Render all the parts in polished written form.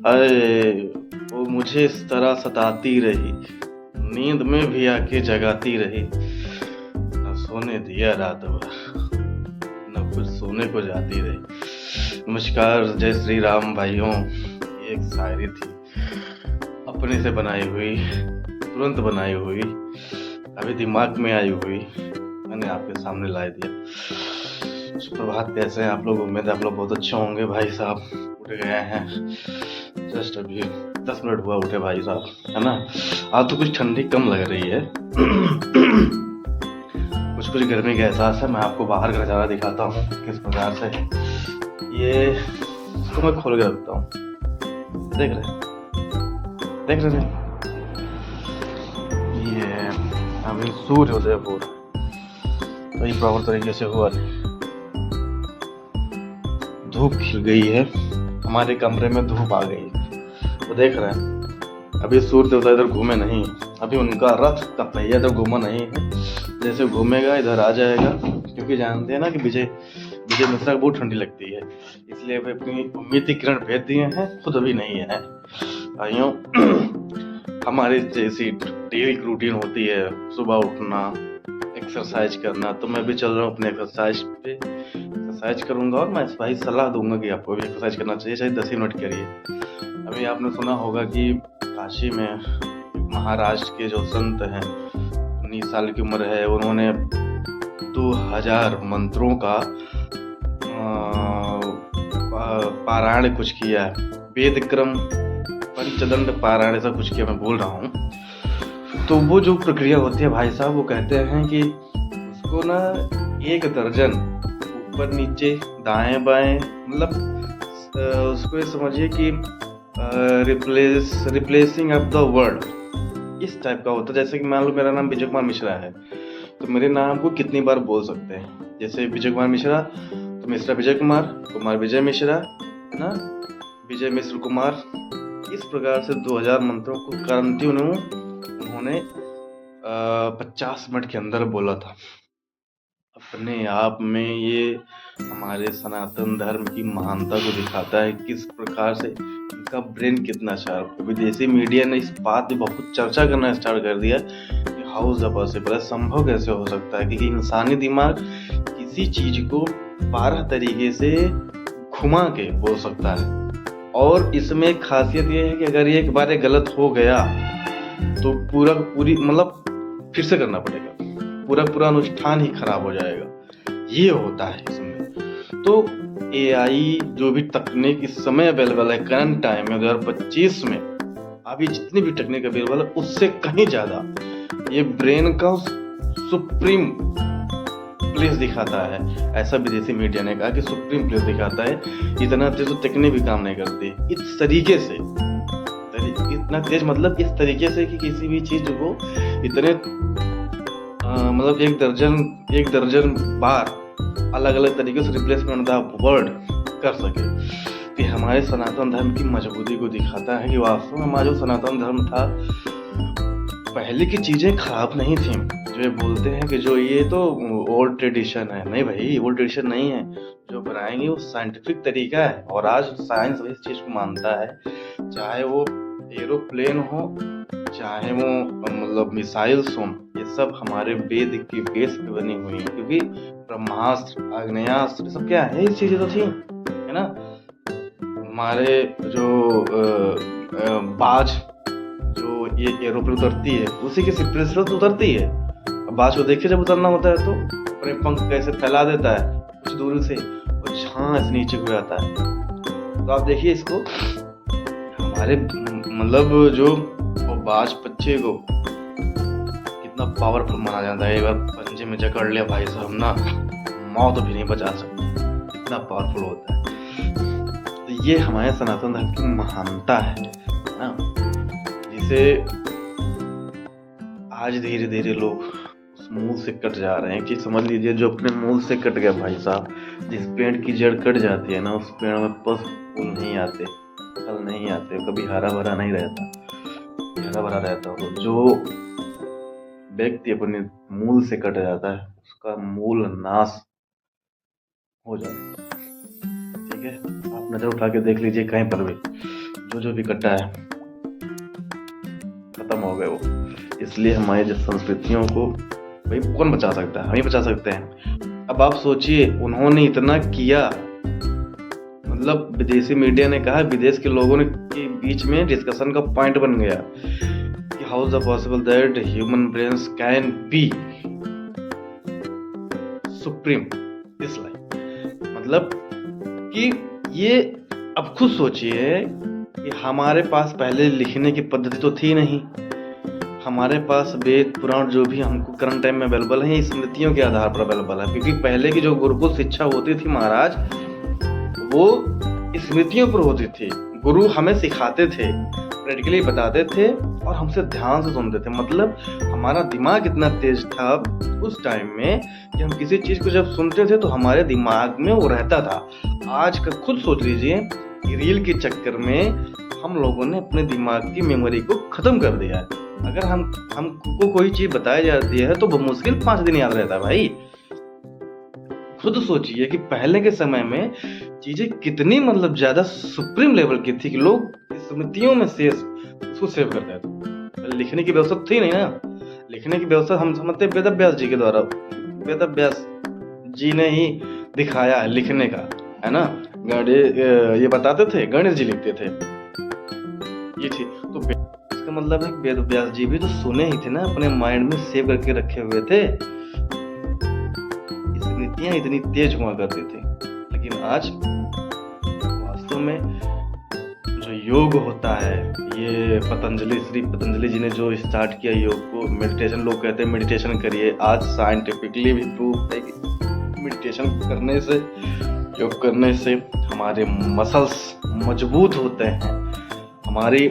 अरे वो मुझे इस तरह सताती रही, नींद में भी आके जगाती रही, न सोने दिया रात भर, न कुछ सोने को जाती रही। नमस्कार, जय श्री राम भाइयों। ये एक शायरी थी, अपने से बनाई हुई, तुरंत बनाई हुई, अभी दिमाग में आई हुई, मैंने आपके सामने ला दिया। सुप्रभात, कैसे हैं आप लोग? उम्मीद है आप लोग बहुत अच्छे होंगे। भाई साहब उठ गए हैं, जस्ट अभी 10 मिनट हुआ उठे भाई साहब, है ना। आज तो कुछ ठंडी कम लग रही है। कुछ गर्मी का एहसास है। मैं आपको बाहर का नज़ारा दिखाता हूँ किस प्रकार से। ये इसको मैं खोल के रखता हूँ, देख रहे हैं? ये अभी सूर्योदय हो रहा है, तो ये प्रॉपर तरीके से हुआ नहीं। धूप खिल गई है, हमारे कमरे में धूप आ गई है, तो देख रहे हैं। अभी सूर्य देवता इधर घूमे नहीं, अभी उनका रथ का पहिया इधर घूमा नहीं है। जैसे घूमेगा इधर आ जाएगा, क्योंकि जानते हैं ना कि विजय मिश्रा को बहुत ठंडी लगती है, इसलिए वे अपनी उम्मीद की किरण भेज दिए हैं, खुद अभी नहीं है। भाइयों, हमारी जैसी डेली रूटीन होती है, सुबह उठना, एक्सरसाइज करना, तो मैं भी चल रहा हूँ अपने एक्सरसाइज करूंगा। और मैं भाई सलाह दूंगा कि आपको भी एक्सरसाइज करना चाहिए, चाहे 10 ही मिनट करिए। अभी आपने सुना होगा कि काशी में महाराष्ट्र के जो संत हैं, 19 साल की उम्र है, उन्होंने 2000 मंत्रों का पारायण कुछ किया है, वेद क्रम पंचदंड पारायण ऐसा कुछ किया, मैं बोल रहा हूँ। तो वो जो प्रक्रिया होती है भाई साहब, वो कहते हैं कि उसको ना 1 दर्जन ऊपर नीचे दाएं बाएं, मतलब उसको ये समझिए कि रिप्लेसिंग ऑफ द वर्ड, इस टाइप का होता है। जैसे कि मान लो मेरा नाम विजय कुमार मिश्रा है, तो मेरे नाम को कितनी बार बोल सकते हैं। जैसे विजय कुमार मिश्रा, तो मिश्रा विजय कुमार, कुमार विजय मिश्रा, है ना, विजय मिश्र कुमार। इस प्रकार से 2000 मंत्रों को करंती उन्होंने 50 मिनट के अंदर बोला था। अपने आप में ये हमारे सनातन धर्म की महानता को दिखाता है, किस प्रकार से इनका ब्रेन कितना शार्प है। विदेशी मीडिया ने इस बात पे बहुत चर्चा करना स्टार्ट कर दिया कि हाउ इज पॉसिबल, संभव कैसे हो सकता है कि इंसानी दिमाग किसी चीज को 12 तरीके से घुमा के बोल सकता है। और इसमें खासियत ये है कि अगर ये एक बार गलत हो गया तो पूरी मतलब फिर से करना पड़ेगा, पूरा अनुष्ठान ही खराब हो जाएगा। ये होता है इसमें। तो एआई जो भी तकनीक इस समय अवेलेबल है, करंट टाइम में 2025 में अभी जितनी भी तकनीक अवेलेबल है, उससे कहीं ज्यादा ये ब्रेन का सुप्रीम प्लेस दिखाता है। ऐसा विदेशी मीडिया ने कहा कि सुप्रीम प्लेस दिखाता है। इतना तेज तो तकनीक भी काम नहीं करती इस तरीके से, इतना तेज मतलब इस तरीके से कि किसी भी चीज को इतने मतलब 1 दर्जन बार अलग अलग तरीके से रिप्लेसमेंट द वर्ड कर सके। कि हमारे सनातन धर्म की मजबूती को दिखाता है कि वास्तव में हमारा जो सनातन धर्म था, पहले की चीजें खराब नहीं थी। जो ये बोलते हैं कि जो ये तो ओल्ड ट्रेडिशन है, नहीं भाई, ओल्ड ट्रेडिशन नहीं है। जो बनाएंगे वो साइंटिफिक तरीका है, और आज साइंस इस चीज को मानता है। चाहे वो एरोप्लेन हो, चाहे वो मतलब मिसाइल्स हो, ये सब हमारे वेद की बेस पे बनी हुई है। क्योंकि ब्रह्मास्त्र, आग्नेयास्त्र, सब क्या है, ये चीजें तो थी, है ना। हमारे जो बाज, जो ये एरोप्लेन उतरती है, उसी के सिपरे से उतरती है। अब बाज को देखिए, जब उतरना होता है तो अपने पंख कैसे फैला देता है कुछ दूर से, और झांस नीचे हो जाता है। तो आप देखिए इसको, हमारे मतलब जो बाज पक्षी को कितना पावरफुल माना जाता है। एक बार पंजे में जकड़ लिया भाई साहब ना, मौत भी नहीं बचा सकता, इतना पावरफुल होता है। तो ये हमारे सनातन धर्म की महानता है ना, जिसे आज धीरे धीरे लोग उस मूल से कट जा रहे हैं। कि समझ लीजिए, जो अपने मूल से कट गया भाई साहब, जिस पेड़ की जड़ कट जाती है ना, उस पेड़ में फूल नहीं आते, फल नहीं आते, कभी हरा भरा नहीं रहता, हरा भरा रहता हो। जो व्यक्ति अपने मूल से कट जाता है, उसका मूल नाश हो जाता है। ठीक है, आप नजर उठा के देख लीजिए कहीं पर भी, जो भी कटा है खत्म हो गए वो। इसलिए हमारी जो संस्कृतियों को भाई कौन बचा सकता है, हम ही बचा सकते हैं। अब आप सोचिए, उन्होंने इतना किया, मतलब विदेशी मीडिया ने कहा, विदेश के लोगों ने के बीच में डिस्कशन का पॉइंट बन गया कि how is the possible that human brains can be supreme this life. मतलब कि ये अब खुद सोचिए कि हमारे पास पहले लिखने की पद्धति तो थी नहीं, हमारे पास वेद पुराण जो भी हमको करंट टाइम में अवेलेबल है, स्मृतियों के आधार पर अवेलेबल है। क्योंकि पहले की जो गुरुकुल शिक्षा होती थी महाराज, वो स्मृतियों पर होती थी। गुरु हमें सिखाते थे, प्रैक्टिकली बताते थे और हमसे ध्यान से सुनते थे। मतलब हमारा दिमाग इतना तेज था उस टाइम में कि हम किसी चीज को जब सुनते थे तो हमारे दिमाग में वो रहता था। आज का खुद सोच लीजिए, रील के चक्कर में हम लोगों ने अपने दिमाग की मेमोरी को खत्म कर दिया है। अगर हमको कोई चीज बताई जाती है तो मुश्किल 5 दिन याद रहता है भाई। खुद सोचिए कि पहले के समय में चीजें कितनी मतलब ज्यादा सुप्रीम लेवल की थी कि लोग स्मृतियों में उसको सेव करते थे। लिखने की व्यवस्था थी नहीं ना, लिखने की व्यवस्था हम समझते हैं वेद व्यास जी के द्वारा, वेद व्यास जी ने ही दिखाया है लिखने का, है ना। ये बताते थे, गणेश जी लिखते थे, ये थी। तो इसका मतलब है वेद व्यास जी भी तो सुने ही थे ना, अपने माइंड में सेव करके रखे हुए थे। स्मृतियां इतनी तेज हुआ करती थी। लेकिन आज वास्तव में जो योग होता है, ये श्री पतंजलि जी ने जो स्टार्ट किया योग को, मेडिटेशन, लोग कहते हैं मेडिटेशन करिए। आज साइंटिफिकली भी प्रूफ है कि मेडिटेशन करने से, योग करने से हमारे मसल्स मजबूत होते हैं। हमारी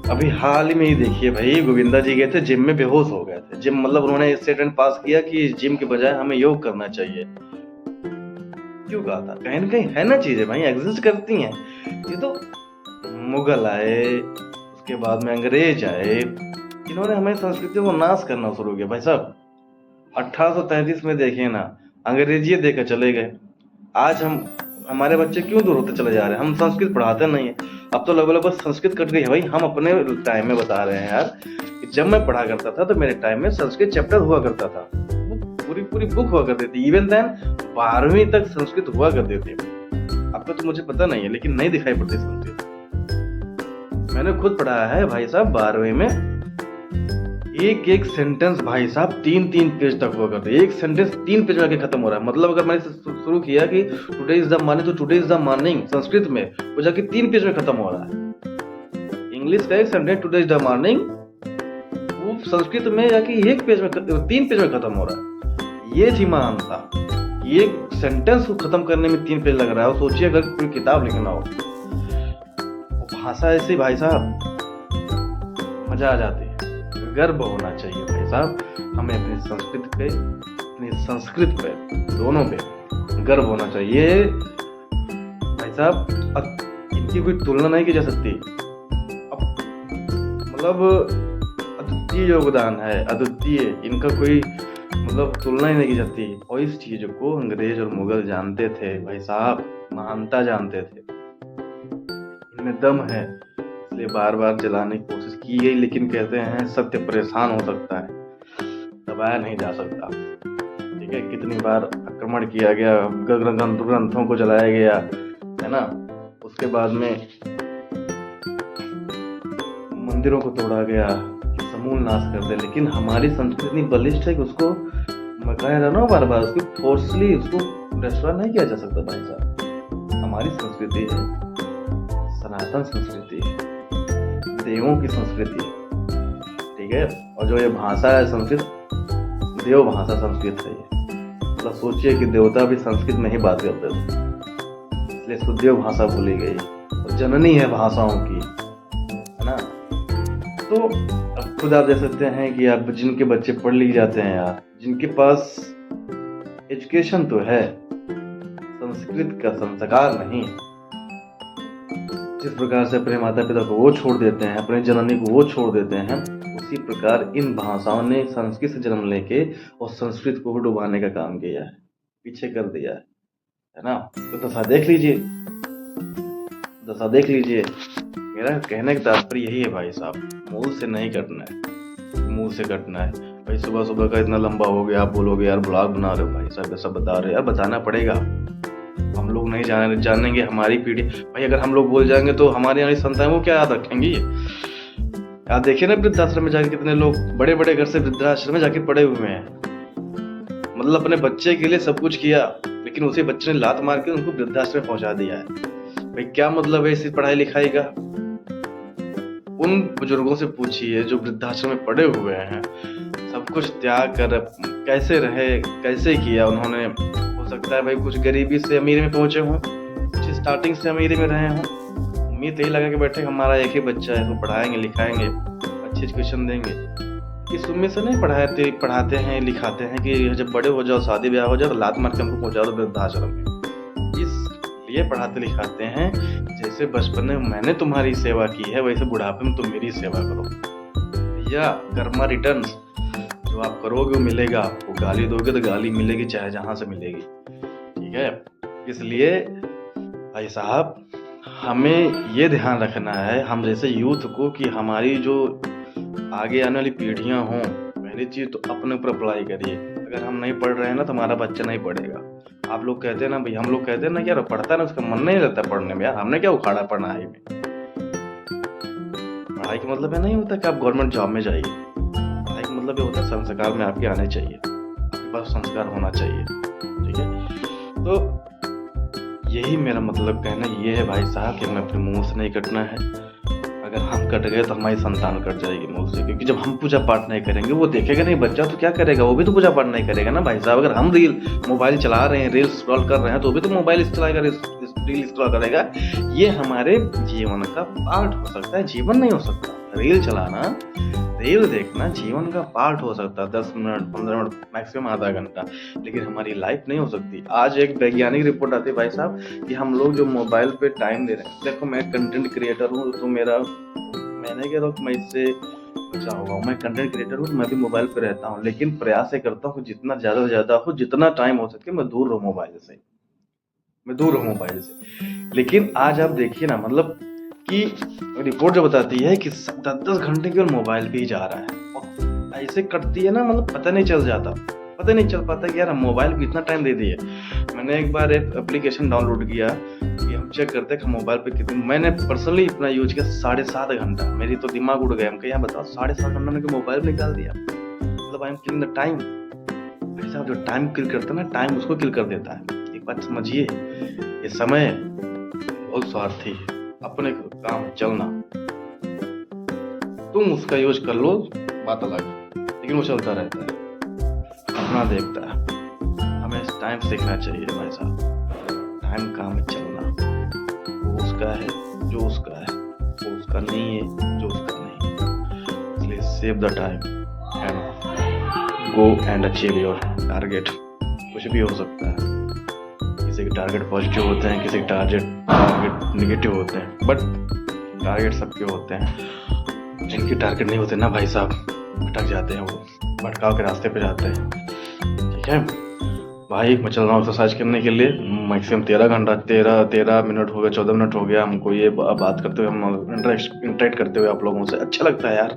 अभी हाल ही में ही देखिए भाई, गोविंदा जी गए थे जिम में, बेहोश हो गए थे। जिम मतलब उन्होंने स्टेटमेंट पास किया कि जिम के बजाय हमें योग करना चाहिए। क्यों कहा था? कहीं ना कहीं है ना चीजें भाई एग्जिस्ट करती हैं। ये तो मुगल आए, उसके बाद में अंग्रेज आए, इन्होंने हमें संस्कृति को नाश करना शुरू किया भाई साहब। 1833 में देखिए ना, अंग्रेजी देकर चले गए। आज हमारे बच्चे क्यों दूर होते चले जा रहे हैं? हम संस्कृत पढ़ाते नहीं है। अब तो लगभग संस्कृत कट गई है भाई। हम अपने टाइम में बता रहे हैं यार कि जब मैं पढ़ा करता था तो मेरे टाइम में संस्कृत चैप्टर हुआ करता था, पूरी बुक हुआ करती थी। इवन देन 12वीं तक संस्कृत हुआ करती थी। आपको तो मुझे पता नहीं है, लेकिन नहीं दिखाई पड़ती संस्कृत। मैंने खुद पढ़ा है भाई साहब 12वीं में। एक सेंटेंस भाई साहब 3 पेज तक हुआ करते। एक सेंटेंस 3 पेज में आके खत्म हो रहा है। मतलब अगर मैंने शुरू किया कि टुडे इज द मॉर्निंग, तो today is the morning Sanskrit में वो जाके 3 पेज में खत्म हो रहा है। इंग्लिश का एक sentence today is the morning, वो संस्कृत में जाके 3 पेज में खत्म हो रहा है। ये थी महानता। एक सेंटेंस को खत्म करने में 3 पेज लग रहा है। सोचिए अगर कोई किताब लिखना हो, भाषा ऐसी भाई साहब मजा आ जाती है। गर्व होना चाहिए भाई साहब हमें अपनी संस्कृति पे, अपनी संस्कृत पे, दोनों पे गर्व होना चाहिए भाई साहब। इनकी कोई तुलना नहीं की जा सकती। अब मतलब अद्वितीय योगदान है, अद्वितीय, इनका कोई मतलब तुलना ही नहीं की जाती। और इस चीज को अंग्रेज और मुगल जानते थे भाई साहब, महानता जानते थे, इनमें दम है, इसलिए बार बार जलाने की कोशिश की गई। लेकिन कहते हैं सत्य परेशान हो सकता है, दबाया नहीं जा सकता। ठीक है, कितनी बार आक्रमण किया गया, ग्रंथों को जलाया गया, है ना। उसके बाद में मंदिरों को तोड़ा गया, समूल नाश कर दे। लेकिन हमारी संस्कृति इतनी बलिष्ठ है कि उसको, मैं कह रहा हूँ बार बार, उसको फोर्सली उसको डिस्ट्रॉय नहीं किया जा सकता भाई साहब। हमारी संस्कृति है, सनातन संस्कृति है, देवों की संस्कृति है। ठीक है, और जो ये भाषा है संस्कृत, देव भाषा संस्कृत है ये। मतलब सोचिए कि देवता भी संस्कृत में ही बात करते थे, इसलिए सुदेव भाषा बोली गई और जननी है भाषाओं की, है ना। तो अब खुद आप देख सकते हैं कि आप जिनके बच्चे पढ़ लिख जाते हैं यार, जिनके पास एजुकेशन तो है, संस्कृत का संस्कार नहीं, जिस प्रकार से अपने माता पिता को वो छोड़ देते हैं, अपने जननी को वो छोड़ देते हैं, उसी प्रकार इन भाषाओं ने संस्कृत से जन्म लेके और संस्कृत को डुबाने का काम किया है, पीछे कर दिया है ना। तो दशा देख लीजिए, मेरा कहने का तात्पर्य यही है भाई साहब, मूल से नहीं कटना है, मुंह से कटना है। भाई सुबह सुबह का इतना लंबा हो गया, आप बोलोगे यार ब्लॉग बना रहे हो भाई साहब, ऐसा बता रहे हो यार, बताना पड़ेगा। हम लोग नहीं जानेंगे, हमारी पीढ़ी भाई, अगर हम लोग बोल जाएंगे तो हमारी आने संतान वो क्या याद रखेंगी। यार देखिए ना वृद्धाश्रम में जाके कितने लोग बड़े बड़े घर से वृद्धाश्रम में जाके पड़े हुए हैं, मतलब अपने बच्चे के लिए सब कुछ किया, लेकिन उसी बच्चे ने लात मार के उनको वृद्धाश्रम में पहुंचा दिया है। भाई क्या मतलब है इस पढ़ाई लिखाई का। उन बुजुर्गों से पूछिए जो वृद्धाश्रम में पड़े हुए हैं, सब कुछ त्याग कर कैसे रहे, कैसे किया उन्होंने। हो सकता है भाई कुछ गरीबी से अमीरी में पहुंचे हों, कुछ स्टार्टिंग से अमीरी में रहे हों, उम्मीद यही लगा कि बैठे हमारा एक ही बच्चा है, तो पढ़ाएंगे लिखाएंगे, अच्छी एजुकेशन देंगे। इस उम्मीद से नहीं पढ़ाते हैं लिखाते हैं कि जब बड़े हो जाओ, शादी ब्याह हो जाओ, तो लात मार के हमको पहुंचा दो वृद्धाश्रम में। इसलिए पढ़ाते लिखाते हैं जैसे बचपन में मैंने तुम्हारी सेवा की है, वैसे बुढ़ापे में तुम मेरी सेवा करो। भैया कर्मा रिटर्न्स, जो आप करोगे वो मिलेगा आपको। गाली दोगे तो गाली मिलेगी, चाहे जहां से मिलेगी, ठीक है। इसलिए भाई साहब हमें ये ध्यान रखना है, हम जैसे यूथ को, कि हमारी जो आगे आने वाली पीढ़ियां हों, पहली चीज तो अपने ऊपर अप्लाई करिए। अगर हम नहीं पढ़ रहे हैं ना तो हमारा बच्चा नहीं पढ़ेगा। आप लोग कहते हैं ना भाई, हम लोग कहते हैं ना यार पढ़ता है ना, उसका मन नहीं रहता पढ़ने में। यार हमने क्या उखाड़ा पढ़ाई में। पढ़ाई का मतलब ये नहीं होता कि आप गवर्नमेंट जॉब में जाइए, पढ़ाई का मतलब ये होता है संस्कार में आपके आने चाहिए, आपके पास संस्कार होना चाहिए, ठीक है। तो यही मेरा मतलब कहना ये है भाई साहब कि हमें अपने मुंह से नहीं कटना है। अगर हम कट गए तो हमारी संतान कट जाएगी मुंह से, क्योंकि जब हम पूजा पाठ नहीं करेंगे, वो देखेगा नहीं बच्चा, तो क्या करेगा, वो भी तो पूजा पाठ नहीं करेगा ना भाई साहब। अगर हम मोबाइल चला रहे हैं, रील स्क्रॉल कर रहे हैं, तो भी तो मोबाइल चलाएगा, रील स्क्रॉल करेगा। ये हमारे जीवन का पार्ट हो सकता है, जीवन नहीं हो सकता। रील चलाना, रील देखना जीवन का पार्ट हो सकता है, 10 मिनट 15 मिनट मैक्सिमम आधा घंटा, लेकिन हमारी लाइफ नहीं हो सकती। आज एक वैज्ञानिक रिपोर्ट आती है भाई साहब कि हम लोग जो मोबाइल पे टाइम दे रहे हैं, देखो मैं कंटेंट क्रिएटर हूँ, तो मैं नहीं कह रहा हूँ मैं इससे बचा होगा, मैं कंटेंट क्रिएटर हूँ, मैं भी मोबाइल पे रहता हूँ, लेकिन प्रयास ये करता हूँ जितना ज़्यादा से ज़्यादा हो, जितना टाइम हो सके मैं दूर रहूँ मोबाइल से, लेकिन आज आप देखिए ना, मतलब कि रिपोर्ट जो बताती है कि 10-10 घंटे केवल मोबाइल पे ही जा रहा है, और ऐसे कटती है ना, मतलब पता नहीं चल पाता कि यार हम मोबाइल पे इतना टाइम दे दिए। मैंने एक बार एक एप्लीकेशन डाउनलोड किया कि हम चेक करते हैं कि मोबाइल पे कितने, मैंने पर्सनली इतना यूज किया 7.5 घंटा। मेरी तो दिमाग उड़ गया, हमको यहाँ बताओ 7.5 घंटा मैंने मोबाइल पे निकाल दिया, मतलब I am killing the time. ऐसा जो टाइम किल करता है ना, टाइम उसको किल कर देता है। एक बात समझिए, ये समय बहुत स्वार्थी है, अपने काम चलना, तुम उसका यूज कर लो बात अलग, लेकिन वो चलता रहता है, अपना देखता है। हमें टाइम सीखना चाहिए भाई साहब, टाइम काम में चलना। वो उसका है जो उसका है, वो उसका नहीं है जो उसका नहीं है। इसलिए save the time and go and achieve your target. कुछ भी हो सकता है, किसी के टारगेट पॉजिटिव होते हैं, किसी के टारगेट निगेटिव होते हैं, बट टारगेट सबके होते हैं। जिनके टारगेट नहीं होते ना भाई साहब, भटक जाते हैं, वो भटकाव के रास्ते पे जाते हैं, ठीक है भाई। मैं चल रहा हूँ एक्सरसाइज करने के लिए, मैक्सिमम 13 मिनट हो गया, 14 मिनट हो गया हमको ये बात करते हुए, हम इंटरेक्ट करते हुए आप लोगों से। अच्छा लगता है यार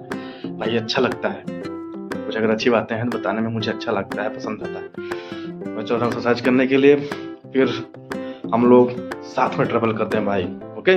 भाई, अच्छा लगता है। कुछ अगर अच्छी बातें हैं तो बताने में मुझे अच्छा लगता है, पसंद आता है। मैं चल रहा हूँ एक्सरसाइज करने के लिए, फिर हम लोग साथ में ट्रैवल करते हैं भाई, ओके।